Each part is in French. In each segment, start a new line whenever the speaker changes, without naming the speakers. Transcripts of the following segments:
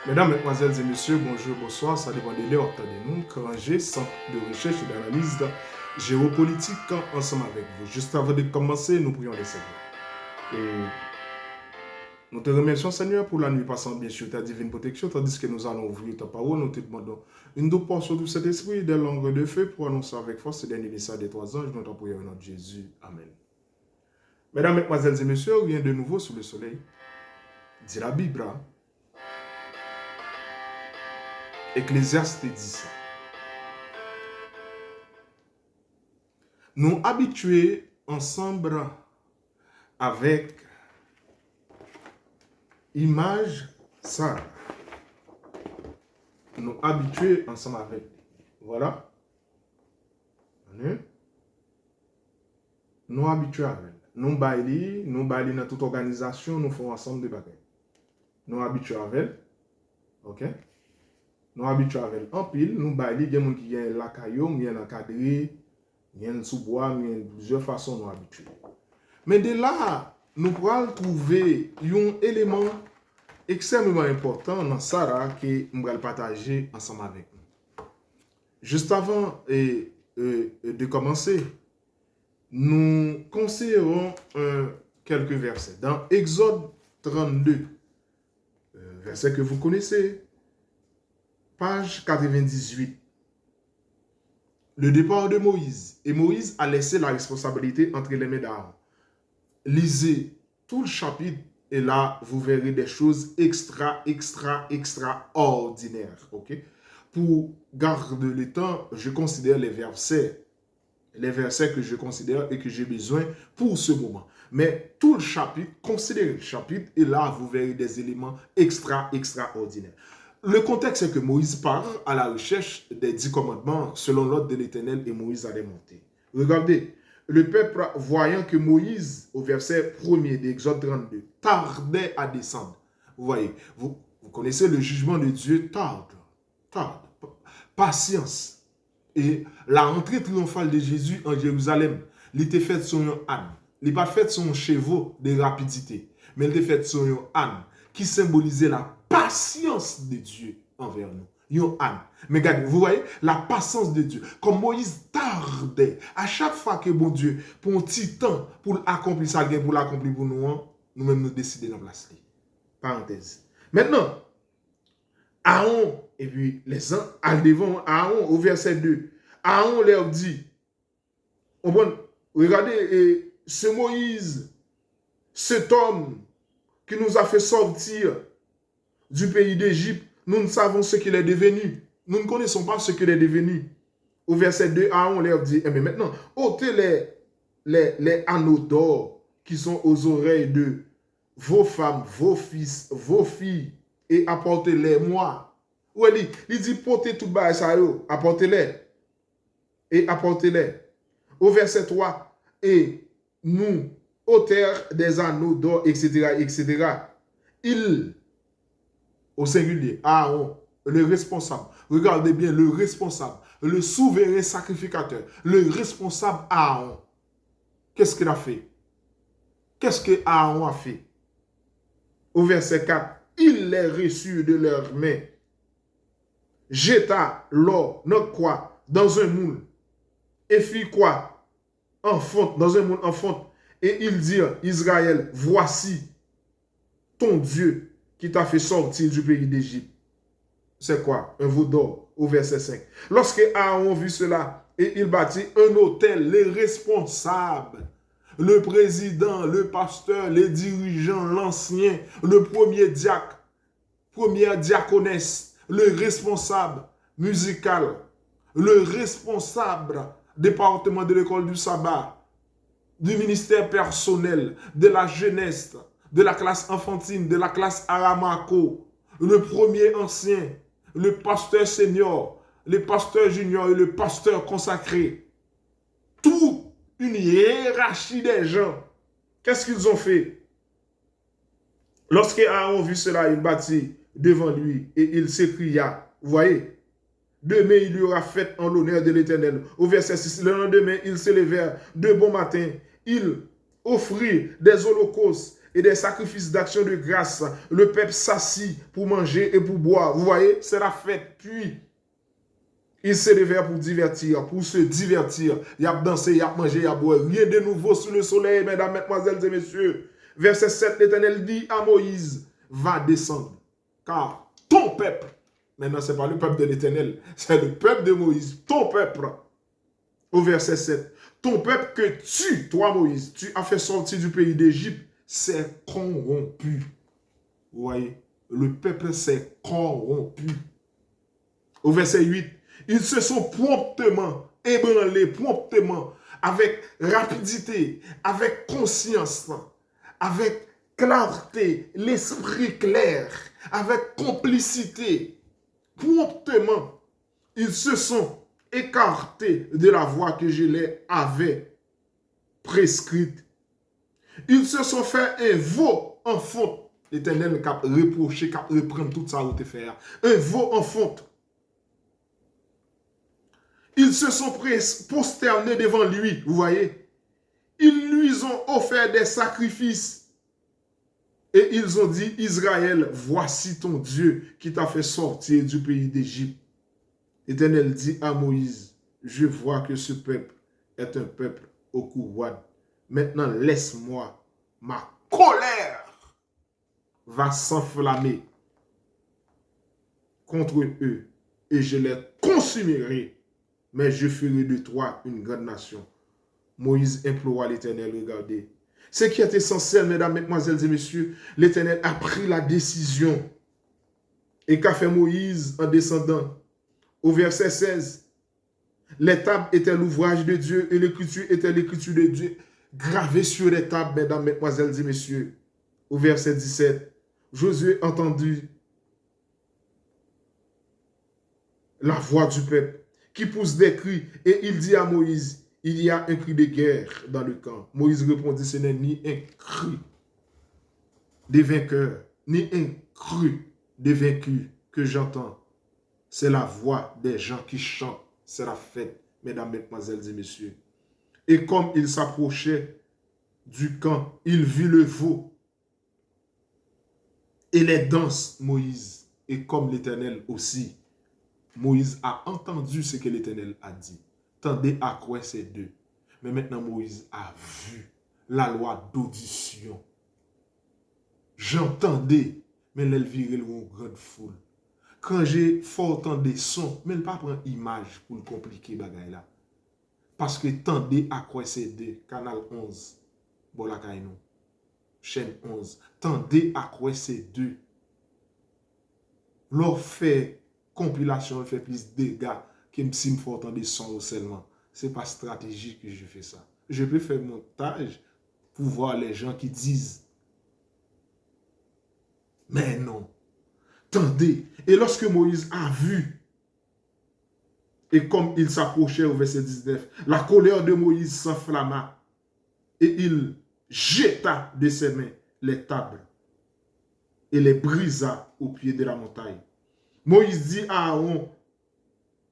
Mesdames, Mesdemoiselles et Messieurs, bonjour, bonsoir, ça dépend de l'heure, attendez-nous, Granger, Centre de recherche et d'analyse géopolitique, ensemble avec vous. Juste avant de commencer, nous prions les Seigneurs. Et nous te remercions, Seigneur, pour la nuit passant, bien sûr, ta divine protection, tandis que nous allons ouvrir ta parole, nous te demandons une douce portion de cet esprit, des langues de feu, pour annoncer avec force et dernier message des trois anges, notre prière au nom de Jésus. Amen. Mesdames, Mesdemoiselles et Messieurs, rien de nouveau sous le soleil, dit la Bible. Ecclésiaste dit ça. Nous habitués ensemble avec image ça. Nous habitués ensemble avec. Voilà. Nous habitués avec. Nous bailli dans toute organisation, nous faisons ensemble de bagages. Nous habitués avec. OK? Nous habitués avec en pile, nous bailli, il y a des gens qui ont la caillou, il y a encadré, il y a sous-bois, il y a plusieurs façons nous habitués. Mais de là, nous pourrons trouver un élément extrêmement important dans ça que nous allons partager ensemble avec nous. Juste avant de commencer, nous considérons quelques versets. Dans Exode 32, verset que vous connaissez, page 98. Le départ de Moïse. Et Moïse a laissé la responsabilité entre les mains d'Aaron. Lisez tout le chapitre et là, vous verrez des choses extraordinaires. OK? Pour garder le temps, je considère les versets que je considère et que j'ai besoin pour ce moment. Mais tout le chapitre, considérez le chapitre et là, vous verrez des éléments extraordinaires. Le contexte est que Moïse part à la recherche des 10 commandements selon l'ordre de l'Éternel et Moïse a démonté. Regardez, le peuple voyant que Moïse, au verset 1er d'Exode 32, tardait à descendre. Vous voyez, vous connaissez le jugement de Dieu tarde. Patience. Et la entrée triomphale de Jésus en Jérusalem, il était fait sur un âne. Il n'est pas fait sur un chevaux de rapidité, mais il était fait sur un âne qui symbolisait la patience de Dieu envers nous. Un âne. Mais regardez, vous voyez, la patience de Dieu. Comme Moïse tardait, à chaque fois que bon Dieu, pour un petit temps, pour accomplir ça, pour l'accomplir pour nous, nous-mêmes nous décidons de placer. Parenthèse. Maintenant, Aaron, et puis les uns à devant, Aaron, au verset 2, Aaron leur dit, regardez, ce Moïse, cet homme qui nous a fait sortir du pays d'Égypte, nous ne savons ce qu'il est devenu. Nous ne connaissons pas ce qu'il est devenu. Au verset 2, Aaron leur dit, mais maintenant, ôtez les anneaux d'or qui sont aux oreilles de vos femmes, vos fils, vos filles, et apportez-les moi. Ou il dit, portez tout bas ça, apportez-les. Et apportez-les. Au verset 3, et nous ôtèrent des anneaux d'or, etc., etc. Il, au singulier, Aaron, le responsable, regardez bien, le responsable, le souverain sacrificateur, le responsable Aaron, qu'est-ce qu'il a fait? Qu'est-ce que Aaron a fait? Au verset 4, il les reçut de leurs mains, jeta l'or, notre quoi, dans un moule, et fit quoi? En fonte, dans un moule en fonte, et il dit, Israël, voici ton Dieu qui t'a fait sortir du pays d'Égypte. C'est quoi? Un veau d'or, au verset 5. Lorsque Aaron vit cela, et il bâtit un autel, les responsables, le président, le pasteur, les dirigeants, l'ancien, le premier diacre, première diaconesse, le responsable musical, le responsable département de l'école du sabbat, du ministère personnel, de la jeunesse, de la classe enfantine, de la classe aramako, le premier ancien, le pasteur senior, le pasteur junior et le pasteur consacré. Toute une hiérarchie des gens. Qu'est-ce qu'ils ont fait? Lorsque Aaron vit cela, il bâtit devant lui et il s'écria, vous voyez, demain il y aura fête en l'honneur de l'Éternel. Au verset 6, le lendemain, ils se levèrent de bon matin, ils offrirent des holocaustes et des sacrifices d'action de grâce. Le peuple s'assit pour manger et pour boire. Vous voyez, c'est la fête. Puis, il se réveille pour se divertir. Il a dansé, il a mangé, il a boire. Rien de nouveau sous le soleil, mesdames, mesdemoiselles et messieurs. Verset 7, l'Éternel dit à Moïse, va descendre, car ton peuple, maintenant ce n'est pas le peuple de l'Éternel, c'est le peuple de Moïse, ton peuple, au verset 7, ton peuple que tu, toi Moïse, tu as fait sortir du pays d'Égypte, s'est corrompu. Vous voyez, le peuple s'est corrompu. Au verset 8, ils se sont promptement ébranlés, promptement, avec rapidité, avec conscience, avec clarté, l'esprit clair, avec complicité, promptement, ils se sont écartés de la voie que je les avais prescrite. Ils se sont fait un veau en fonte. L'Éternel a reproché, a reprendre tout ça où te faire. Un veau en fonte. Ils se sont prosternés devant lui, vous voyez. Ils lui ont offert des sacrifices. Et ils ont dit, Israël, voici ton Dieu qui t'a fait sortir du pays d'Égypte. L'Éternel dit à Moïse, je vois que ce peuple est un peuple au cou roide. Maintenant, laisse-moi, ma colère va s'enflammer contre eux et je les consumerai. Mais je ferai de toi une grande nation. Moïse implora l'Éternel, regardez. Ce qui est essentiel, mesdames, mesdemoiselles et messieurs, l'Éternel a pris la décision. Et qu'a fait Moïse en descendant? Au verset 16, les tables étaient l'ouvrage de Dieu et l'écriture était l'écriture de Dieu, gravée sur les tables, mesdames, mesdemoiselles et messieurs. Au verset 17, Josué entendit la voix du peuple qui pousse des cris et il dit à Moïse, il y a un cri de guerre dans le camp. Moïse répondit, ce n'est ni un cri des vainqueurs, ni un cri des vaincus que j'entends. C'est la voix des gens qui chantent. C'est la fête, mesdames, mesdemoiselles et messieurs. Et comme il s'approchait du camp, il vit le veau et les danses, Moïse. Et comme l'Éternel aussi, Moïse a entendu ce que l'Éternel a dit. Tendez à quoi ces deux. Mais maintenant, Moïse a vu la loi d'audition. J'entendais, mais elle virait une grande foule. Quand j'ai fort entendu son, mais ne pas prendre image pour le compliquer bagay là. Parce que tendez à quoi ces deux, canal 11, Bolakayno, chaîne 11. Tendez à quoi ces deux. Leur fait compilation, fait plus de dégâts que si me faut entendre son seulement. C'est pas stratégique que je fais ça. Je peux faire montage pour voir les gens qui disent. Mais non. Tendez. Et lorsque Moïse a vu, et comme il s'approchait au verset 19, la colère de Moïse s'enflamma et il jeta de ses mains les tables et les brisa au pied de la montagne. Moïse dit à Aaron,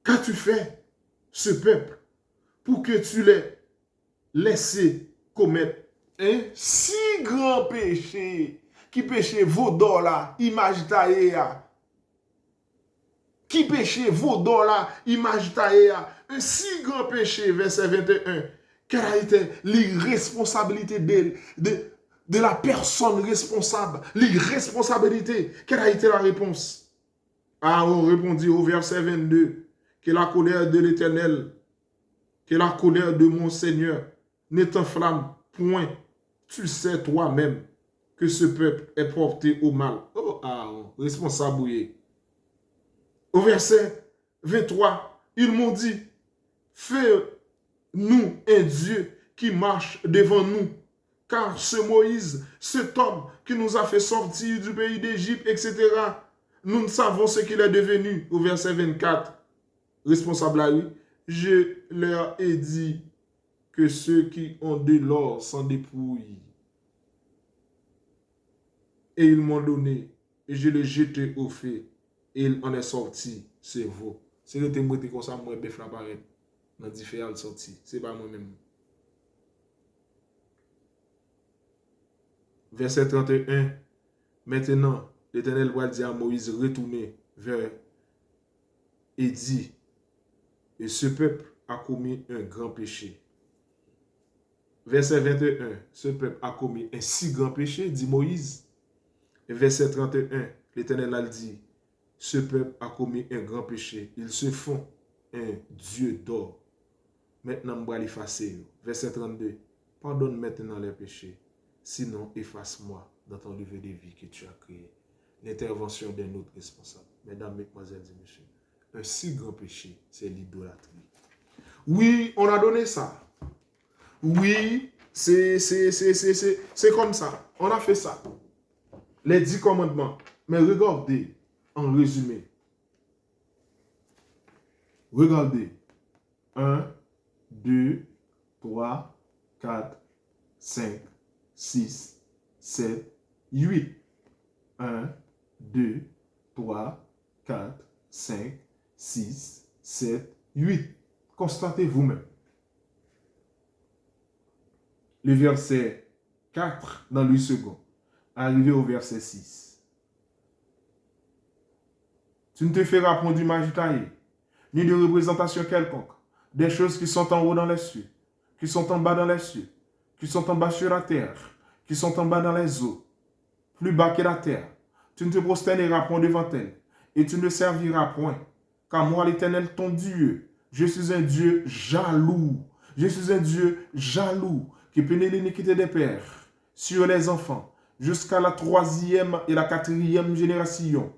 qu'as-tu fait, ce peuple, pour que tu les laisses commettre un si grand péché, qui péché vaudor là, image taïa. Qui péché vaudor là, image taïa. Un si grand péché, verset 21, quelle a été l'irresponsabilité de la personne responsable, l'irresponsabilité, quelle a été la réponse? Aaron répondit au verset 22, que la colère de l'Éternel, que la colère de mon Seigneur ne t'enflamme point. Tu sais toi-même que ce peuple est porté au mal. Oh, Aaron, responsable. Au verset 23, ils m'ont dit, fais-nous un Dieu qui marche devant nous. Car ce Moïse, cet homme qui nous a fait sortir du pays d'Égypte, etc., nous ne savons ce qu'il est devenu. Au verset 24, responsable à lui, je leur ai dit que ceux qui ont de l'or s'en dépouillent. Et ils m'ont donné, et je l'ai jeté au feu, et il en est sorti, c'est vous. C'est le témoin comme ça, moi, bœuf la paraît, dans différentes sorties. C'est pas moi-même. verset 31. Maintenant, l'Éternel va dire à Moïse, retourner vers et dit, et ce peuple a commis un grand péché. Verset 21, ce peuple a commis un si grand péché, dit Moïse. Et verset 31, l'Éternel a dit, ce peuple a commis un grand péché. Ils se font un Dieu d'or. Maintenant, je vais l'effacer. Verset 32, pardonne maintenant les péchés, sinon efface-moi dans ton livre de vie que tu as créé. L'intervention d'un autre responsable. Mesdames, mesdemoiselles et messieurs, un si grand péché, c'est l'idolâtrie. Oui, on a donné ça. Oui, c'est comme ça. On a fait ça. Les 10 commandements. Mais regardez, en résumé. Regardez. 1, 2, 3, 4, 5, 6, 7, 8. 1, 2, 3, 4, 5, 6, 7, 8. Constatez vous-même. Le verset 4 dans 8 secondes. Arrivé au verset 6. Tu ne te feras point d'image taillée, ni de représentation quelconque, des choses qui sont en haut dans les cieux, qui sont en bas dans les cieux, qui sont en bas sur la terre, qui sont en bas dans les eaux, plus bas que la terre. Tu ne te prosterneras point devant elles, et tu ne serviras point, car moi l'Éternel ton Dieu, je suis un Dieu jaloux. Je suis un Dieu jaloux, qui punit l'iniquité des pères sur les enfants, jusqu'à la 3e et la 4e génération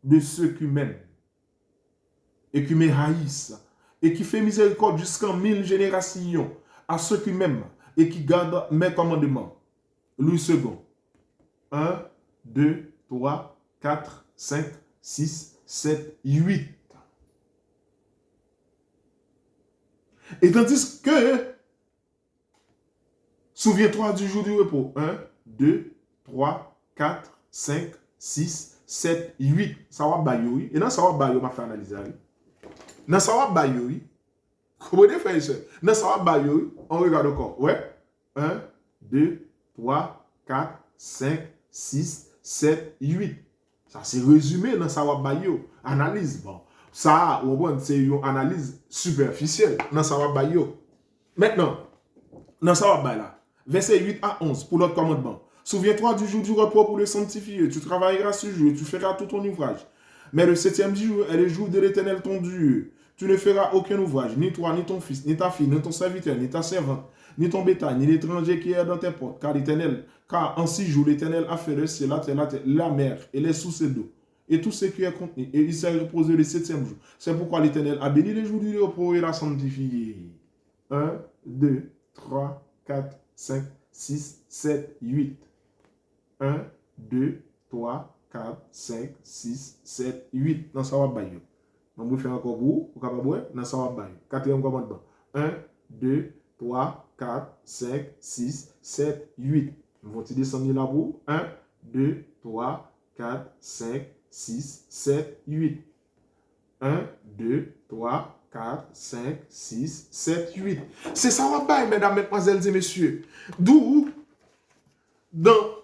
de ceux qui m'aiment et qui me haïssent, et qui fait miséricorde jusqu'en 1000 générations à ceux qui m'aiment et qui gardent mes commandements. Louis II. 1, 2, 3, 4, 5, 6, 7, 8. Et tandis que, souviens-toi du jour du repos. 1, 2, 3, 4, 5, 6, 7, 8. Ça va bailler. Et dans ça va bailler, ma fait analyser. Dans ça va bailler. Comment faire ça? Dans ça va bailler, on regarde encore. Ouais. 1, 2, 3, 4, 5, 6, 7, 8. Ça c'est résumé dans ça va bailler. Analyse. Bon. Ça, c'est une analyse superficielle. Dans ça va bailler. Maintenant, dans ça va bailler là. Verset 8 à 11 pour l'autre commandement. Souviens-toi du jour du repos pour le sanctifier. Tu travailleras ce jour, tu feras tout ton ouvrage. Mais le 7e jour est le jour de l'Éternel ton Dieu. Tu ne feras aucun ouvrage, ni toi, ni ton fils, ni ta fille, ni ton serviteur, ni ta servante, ni ton bétail, ni l'étranger qui est dans tes portes. Car en 6 jours, l'Éternel a fait le ciel, la mer et les sources d'eau, et tout ce qui est contenu. Et il s'est reposé le 7e jour. C'est pourquoi l'Éternel a béni le jour du repos et l'a sanctifié. 1, 2, 3, 4, 5, 6, 7, 8. 1, 2, 3, 4, 5, 6, 7, 8. Dans ça va bailler. On va faire encore vous capable dans ça va bailler. 4e commandement. 1, 2, 3, 4, 5, 6, 7, 8. Nous vont descendre là pour 1, 2, 3, 4, 5, 6, 7, 8. 1, 2, 3, 4, 5, 6, 7, 8. C'est ça va bailler, mesdames, mesdemoiselles et messieurs. D'où, dans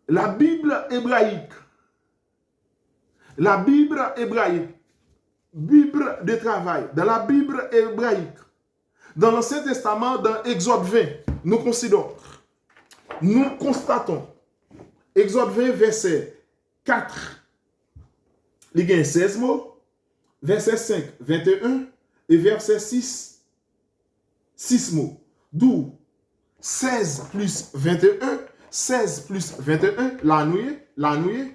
la Bible hébraïque, Bible de travail, dans la Bible hébraïque, dans l'Ancien Testament, dans Exode 20, nous constatons, Exode 20, verset 4, il y a 16 mots, verset 5, 21, et verset 6, 6 mots. D'où 16 plus 21, 16 plus 21, la nuit,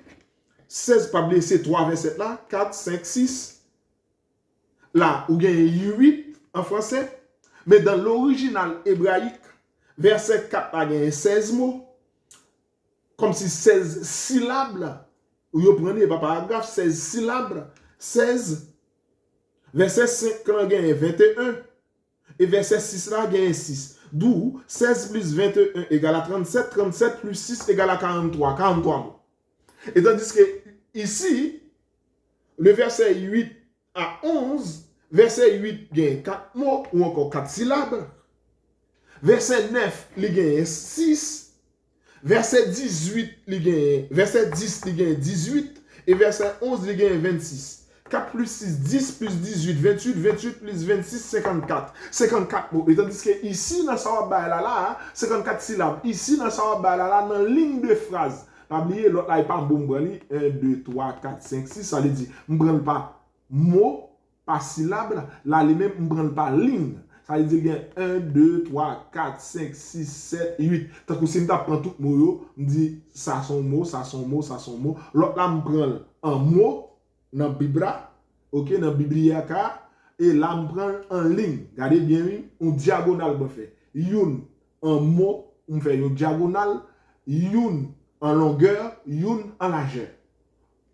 16 pas blessé 3 versets là, 4, 5, 6. Là, où il y a 8 en français. Mais dans l'original hébraïque, verset 4 là, il y a 16 mots. Comme si 16 syllabes là. Où vous prenez pas paragraphe, 16 syllabes, 16. Verset 5 là, il y a 21. Et verset 6 là, il y a 6. D'où 16 plus 21 égale à 37, 37 plus 6 égale à 43, 43 mots. Et tandis que ici, le verset 8 à 11, verset 8 gagne 4 mots ou encore 4 syllabes. Verset 9, il gagne 6. Verset 18, verset 10, il gagne 18. Et verset 11, il gagne 26. 4 plus 6, 10 plus 18, 28, 28 plus 26, 54. 54 mots. Et tandis que ici, dans sa là, 54 syllabes. Ici, dans sa là, dans ligne de phrase. Pas oublier, l'autre là, il parle bon, 1, 2, 3, 4, 5, 6. Ça veut dire, je ne prends pas mot, pas syllabe. Là, lui-même, je ne prends pas ligne. Ça veut dire qu'il y a 1, 2, 3, 4, 5, 6, 7, 8. Tant que si je prends tout le mot, je dis ça son mot, ça son mot, ça son mot. L'autre là, je prends un mot dans la Bible, ok, dans la bibliaca, et là, je prends en ligne. Regardez bien, un diagonale, je fais. Youn, un mot, on fait une diagonale, youn en longueur, youn en largeur.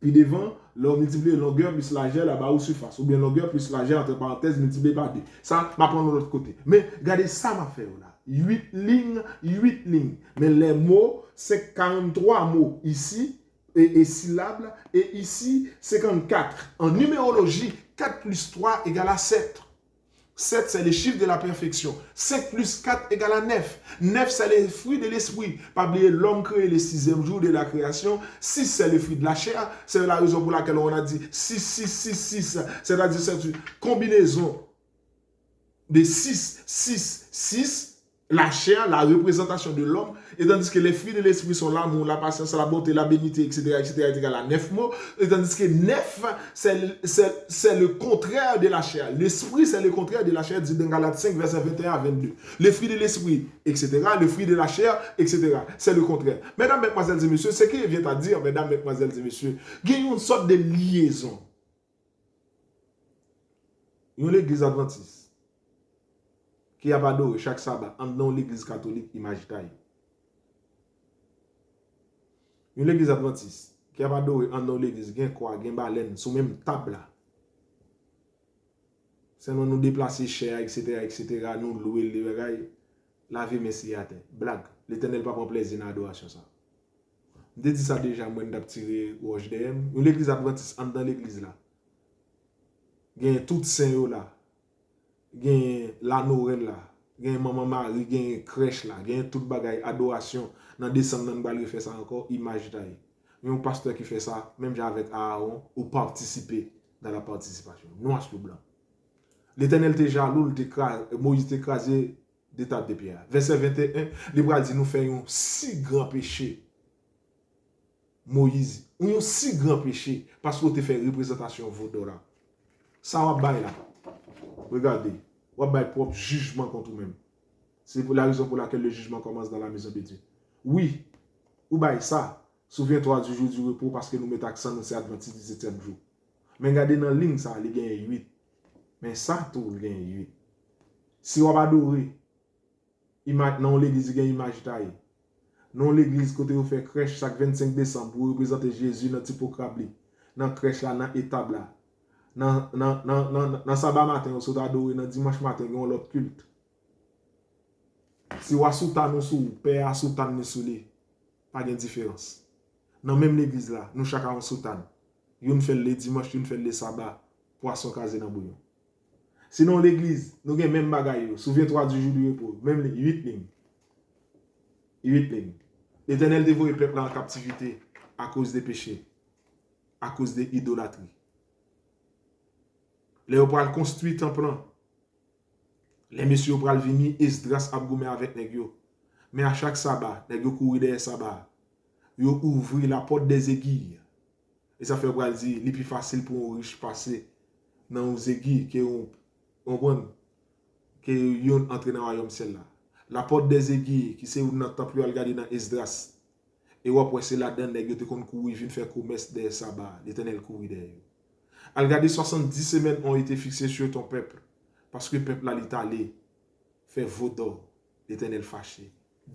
Puis devant, l'on multiplie longueur plus largeur là-bas ou surface. Ou bien longueur plus largeur, entre parenthèses, multiplié par 2. Ça, je prends de l'autre côté. Mais regardez ça, m'a fait là. 8 lignes, 8 lignes. Mais les mots, c'est 43 mots ici, et syllabes, et ici, 54. En numérologie, 4 plus 3 égale à 7. 7, c'est le chiffre de la perfection. 5 plus 4 égale à 9. 9, c'est le fruit de l'esprit. Pas oublier, l'homme créé le 6e jour de la création. 6, c'est le fruit de la chair. C'est la raison pour laquelle on a dit 6, 6, 6, 6. C'est-à-dire, c'est une combinaison de 6, 6, 6. La chair, la représentation de l'homme, et tandis que les fruits de l'esprit sont l'amour, la patience, la bonté, la bénité, etc., etc., égal à 9 mots, et tandis que 9, c'est le contraire de la chair. L'esprit, c'est le contraire de la chair, dit dans Galates 5, verset 21 à 22. Les fruits de l'esprit, etc., le fruit de la chair, etc., c'est le contraire. Mesdames, mesdemoiselles et messieurs, ce qu'il vient à dire, mesdames, mesdemoiselles et messieurs, il y a une sorte de liaison. Il y a l'église adventiste qui a adoré chaque sabbat dans l'église catholique imagitaire. Une église adventiste qui a adoré dans l'église, qui a quoi, qui a baleine, sous même table là. C'est nous déplacer cher, etc., etc., nous louer les bagailles, la vie messie à terre. Blague, l'éternel pas prend plaisir dans l'adoration ça. Je dis ça déjà, moi, je tiré au HDM. Une église adventiste dans l'église là. Il y a tout saint là. Gen la Noël là, gen maman Marie, gen crèche là, gen tout bagay adoration dans décembre nan bal fait ça encore image taille. Un pasteur qui fait ça même avec Aaron ou participer dans la participation. Noir sur blanc. L'Éternel était jaloux, Moïse était écrasé des tables de pierre. Verset 21, l'Hébreu dit nous faisons si grand péché. Moïse, un si grand péché parce qu'on te fait représentation vaudora. Ça va bailler là. Regardez, on va propre jugement contre vous-même. C'est pour la raison pour laquelle le jugement commence dans la maison de Dieu. Oui, ou bail ça, souviens-toi du jour du repos parce que nous mettons accent dans cette 17e jour. Mais regardez dans la ligne, ça, il y a 8. Mais ça, tout, il y a 8. Si on va adorer, dans l'église, il y a une image taille. Dans l'église, côté où fait crèche chaque 25 décembre pour représenter Jésus dans le typographe, dans la crèche là, dans l'étable là. Dans sabbat matin, on s'est adoré, dans dimanche matin, on a l'autre culte. Si on a soutan ou sous, père a soutan ou sous les, pas de différence. Dans même l'église là, nous chacun on soutan. Yon fait les dimanches, yon fait les sabbats, poisson casé dans bouillon. Sinon l'église, nous avons même bagaille, souviens-toi du jour du repos, même les 8 lignes. 8 lignes. L'Éternel dévore le peuple en captivité à cause des péchés, à cause des idolâtries. Les opéras construit un plan. Les messieurs opéras venir Esdras abgoumé avec les gars. Mais à chaque sabbat, les gars courent derrière sabbat. Ils ouvrent la porte des aiguilles. Et ça fait opéras dire, c'est plus facile pour un riche passer dans les aiguilles que yon entre dans le royaume celle-là. La porte des aiguilles qui c'est où notre temple regarder dans Esdras. Et après c'est là-dedans les gars te kon courir viennent faire commerce des sabbats. L'Éternel courir derrière. Al regarder 70 semaines ont été fixées sur ton peuple. Parce que le peuple là, il est allé faire vaudor, l'Éternel fâché.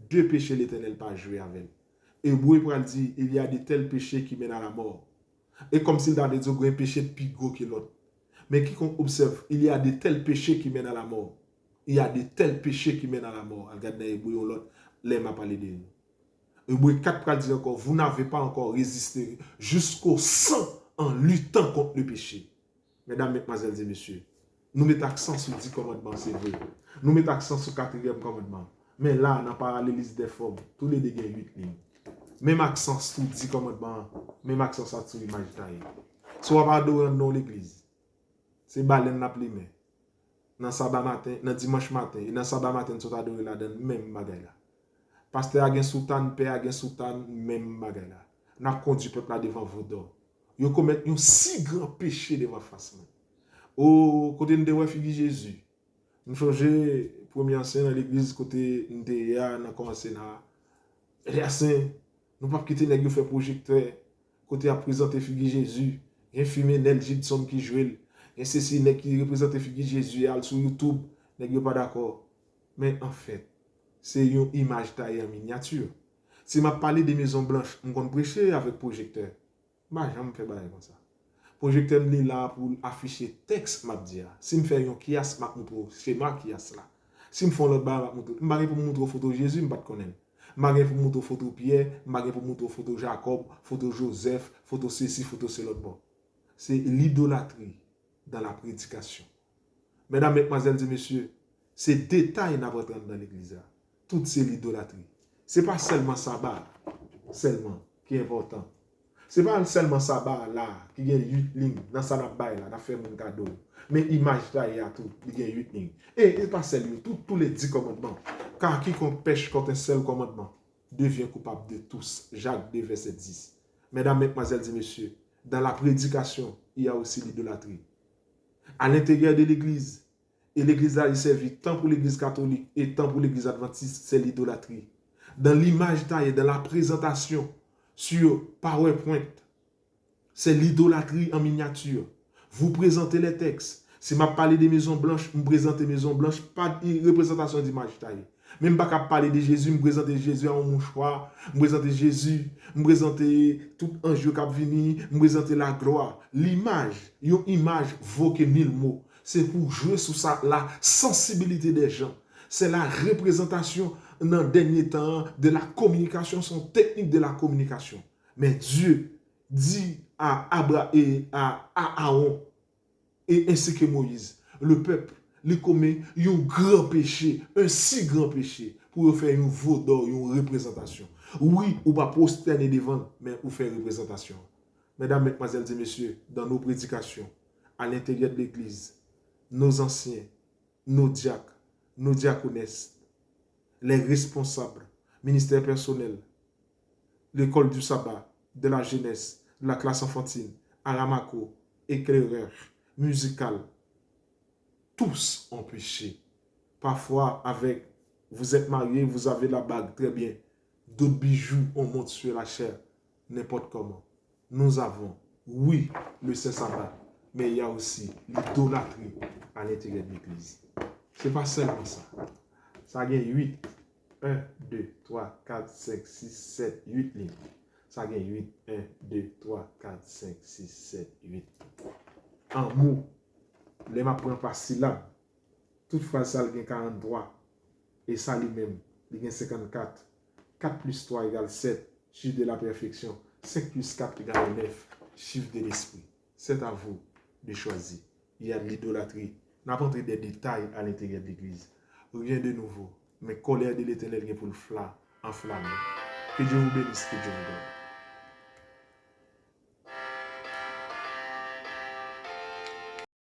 2 péchés, l'Éternel pas joué avec. Et Boué pour dire, il y a de tels péchés qui mènent à la mort. Et comme s'il a dit, un péché de plus gros que l'autre. Mais qui observe, il y a de tels péchés qui mènent à la mort. Il y a de tels péchés qui mènent à la mort. Regardez dans Hébreu l'autre, l'aime m'a parlé de nous. Hébreu 4 pour dire encore, vous n'avez pas encore résisté jusqu'au sang en luttant contre le péché. Mesdames, mesdemoiselles et messieurs, nous mettons accent sur 10 commandements, c'est vrai. Nous mettons accent sur le 4e commandement. Mais là, dans le parallélisme des formes, tous les dégâts 8 lignes. Même accent sous 10 commandements, même accent ça sur l'image taille. Soit pas adorer dans l'église. C'est baleine n'a plimé. Dans sabbat matin, dans dimanche matin, et dans sabbat matin, tu adorer là-dedans, même bagay là. Pasteur a gen sultan, père a gen sultan, même bagay là. N'a conduit peuple là devant vos dos. Yo commet un si grand péché devant face. Au côté de ouais figi Jésus. Nous changer premier scène dans l'église côté de dans commencer là. Les saint, nous pas quitter nèg yo faire projecteur côté à présenter figi Jésus. Gen filmé Nel Gibson qui joue. Et ceci nèg qui représente figi Jésus sur YouTube, nèg yo pas d'accord. Mais en fait, c'est une image taillée en miniature. Si m'a parlé de Maison Blanche, on va prêcher avec projecteur. Bah, j'aime faire bailler comme ça. Projecteur est là pour afficher texte m'a dire. Si me fait un kias m'a montre schéma kias là. Si me font l'autre bas m'a montre, m'a pour montrer photo Jésus, m'a pas connaître. M'a pour montrer photo Pierre, m'a pour montrer photo Jacob, photo Joseph, photo ceci, photo c'est l'autre bon. C'est l'idolâtrie dans la prédication. Mesdames, mesdemoiselles et messieurs, ces détails n'a pas dans l'église. Tout c'est l'idolâtrie. Ce n'est pas seulement sabbat, seulement, qui est important. Ce n'est pas seulement sabbat là, qui a 8 lignes, dans ça là, dans fait mon cadeau. Mais image là, il y a tout, il y a 8 lignes. Et pas seulement, tous les 10 commandements. Car quiconque pêche contre un seul commandement devient coupable de tous. Jacques 2, verset 10. Mesdames, mesdemoiselles et messieurs, dans la prédication, il y a aussi l'idolâtrie. À l'intérieur de l'église, et l'église là, il servit tant pour l'église catholique et tant pour l'église adventiste, c'est l'idolâtrie. Dans l'image taillée, dans la présentation sur PowerPoint, c'est l'idolâtrie en miniature. Vous présentez les textes. Si je parle des Maisons Blanches, je présente les Maisons Blanches, pas de représentation d'image taillée. Même pas qu'à parler de Jésus, je présente Jésus en mouchoir, je présente Jésus, je présente tout ange qui a venu, je présente la gloire. L'image, une image vaut que 1000 mots. C'est pour jouer sur ça, la sensibilité des gens. C'est la représentation dans le dernier temps de la communication, son technique de la communication. Mais Dieu dit à Abraham et à Aaron, et ainsi que Moïse, le peuple, il commet un grand péché, un si grand péché, pour faire une veau d'or, une représentation. Oui, ou pas prosterner devant, mais ou faire une représentation. Mesdames, mesdemoiselles et messieurs, dans nos prédications, à l'intérieur de l'Église, nos anciens, nos diacres, nos diaconesses, les responsables, ministère personnel, l'école du sabbat, de la jeunesse, de la classe enfantine, Aramaco, éclaireur, musical, tous ont péché. Parfois, avec, vous êtes marié, vous avez la bague, très bien. D'autres bijoux, on monte sur la chair, n'importe comment. Nous avons, oui, le Saint-Sabbat, mais il y a aussi l'idolâtrie à l'intérieur de l'Église. Ce n'est pas seulement ça. Ça a 8. 1, 2, 3, 4, 5, 6, 7, 8 lignes. Ça a 8. 1, 2, 3, 4, 5, 6, 7, 8. En mots, les ma prend par syllabe. Toute phrase, ça a 43. Et ça lui-même, il a 54. 4 plus 3 égale 7. Chiffre de la perfection. 5 plus 4 égale 9. Chiffre de l'esprit. C'est à vous de choisir. Il y a de l'idolâtrie. N'a pas entré des détails à l'intérieur de l'église. Rien de nouveau. Mais colère de l'éternel pour le enflammer. Que Dieu vous bénisse, que Dieu vous donne.